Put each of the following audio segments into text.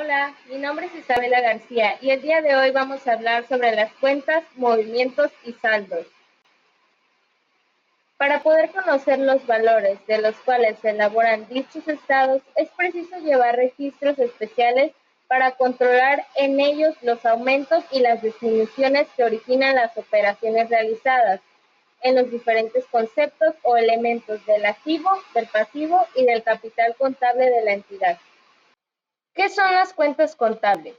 Hola, mi nombre es Isabela García y el día de hoy vamos a hablar sobre las cuentas, movimientos y saldos. Para poder conocer los valores de los cuales se elaboran dichos estados, es preciso llevar registros especiales para controlar en ellos los aumentos y las disminuciones que originan las operaciones realizadas en los diferentes conceptos o elementos del activo, del pasivo y del capital contable de la entidad. ¿Qué son las cuentas contables?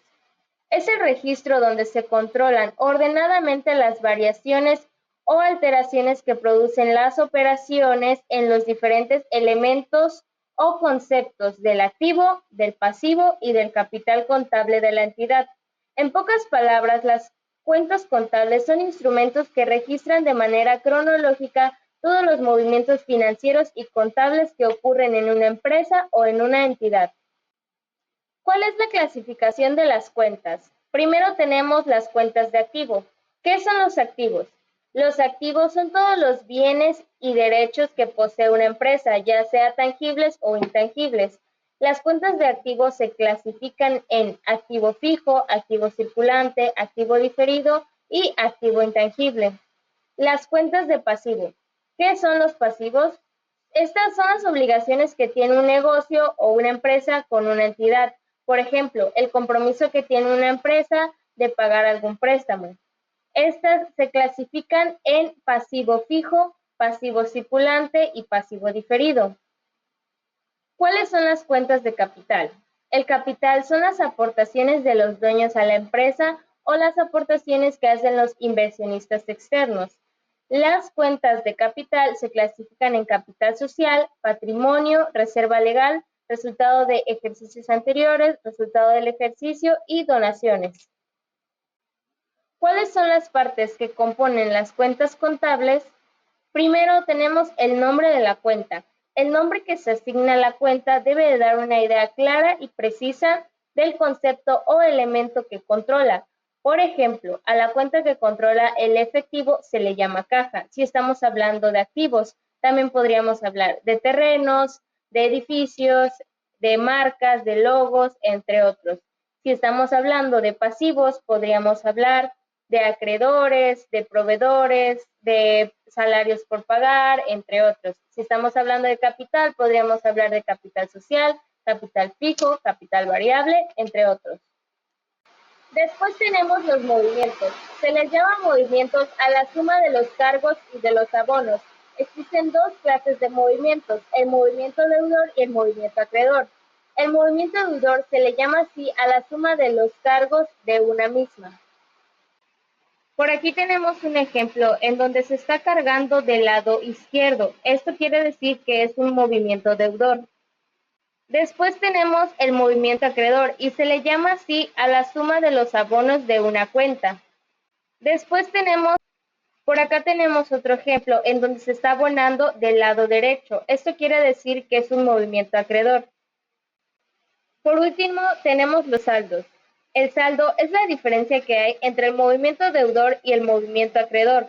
Es el registro donde se controlan ordenadamente las variaciones o alteraciones que producen las operaciones en los diferentes elementos o conceptos del activo, del pasivo y del capital contable de la entidad. En pocas palabras, las cuentas contables son instrumentos que registran de manera cronológica todos los movimientos financieros y contables que ocurren en una empresa o en una entidad. ¿Cuál es la clasificación de las cuentas? Primero tenemos las cuentas de activo. ¿Qué son los activos? Los activos son todos los bienes y derechos que posee una empresa, ya sea tangibles o intangibles. Las cuentas de activos se clasifican en activo fijo, activo circulante, activo diferido y activo intangible. Las cuentas de pasivo. ¿Qué son los pasivos? Estas son las obligaciones que tiene un negocio o una empresa con una entidad. Por ejemplo, el compromiso que tiene una empresa de pagar algún préstamo. Estas se clasifican en pasivo fijo, pasivo circulante y pasivo diferido. ¿Cuáles son las cuentas de capital? El capital son las aportaciones de los dueños a la empresa o las aportaciones que hacen los inversionistas externos. Las cuentas de capital se clasifican en capital social, patrimonio, reserva legal, resultado de ejercicios anteriores, resultado del ejercicio y donaciones. ¿Cuáles son las partes que componen las cuentas contables? Primero tenemos el nombre de la cuenta. El nombre que se asigna a la cuenta debe de dar una idea clara y precisa del concepto o elemento que controla. Por ejemplo, a la cuenta que controla el efectivo se le llama caja. Si estamos hablando de activos, también podríamos hablar de terrenos, de edificios, de marcas, de logos, entre otros. Si estamos hablando de pasivos, podríamos hablar de acreedores, de proveedores, de salarios por pagar, entre otros. Si estamos hablando de capital, podríamos hablar de capital social, capital fijo, capital variable, entre otros. Después tenemos los movimientos. Se les llama movimientos a la suma de los cargos y de los abonos. Existen dos clases de movimientos, el movimiento deudor y el movimiento acreedor. El movimiento deudor se le llama así a la suma de los cargos de una misma. Por aquí tenemos un ejemplo en donde se está cargando del lado izquierdo. Esto quiere decir que es un movimiento deudor. Después tenemos el movimiento acreedor y se le llama así a la suma de los abonos de una cuenta. Después por acá tenemos otro ejemplo en donde se está abonando del lado derecho. Esto quiere decir que es un movimiento acreedor. Por último, tenemos los saldos. El saldo es la diferencia que hay entre el movimiento deudor y el movimiento acreedor.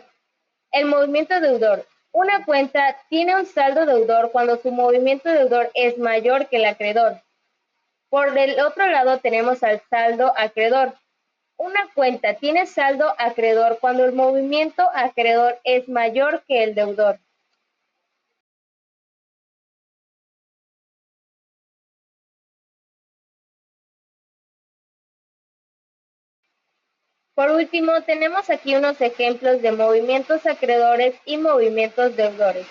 El movimiento deudor. Una cuenta tiene un saldo deudor cuando su movimiento deudor es mayor que el acreedor. Por el otro lado tenemos al saldo acreedor. Una cuenta tiene saldo acreedor cuando el movimiento acreedor es mayor que el deudor. Por último, tenemos aquí unos ejemplos de movimientos acreedores y movimientos deudores.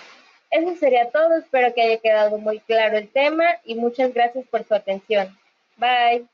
Eso sería todo, espero que haya quedado muy claro el tema y muchas gracias por su atención. Bye.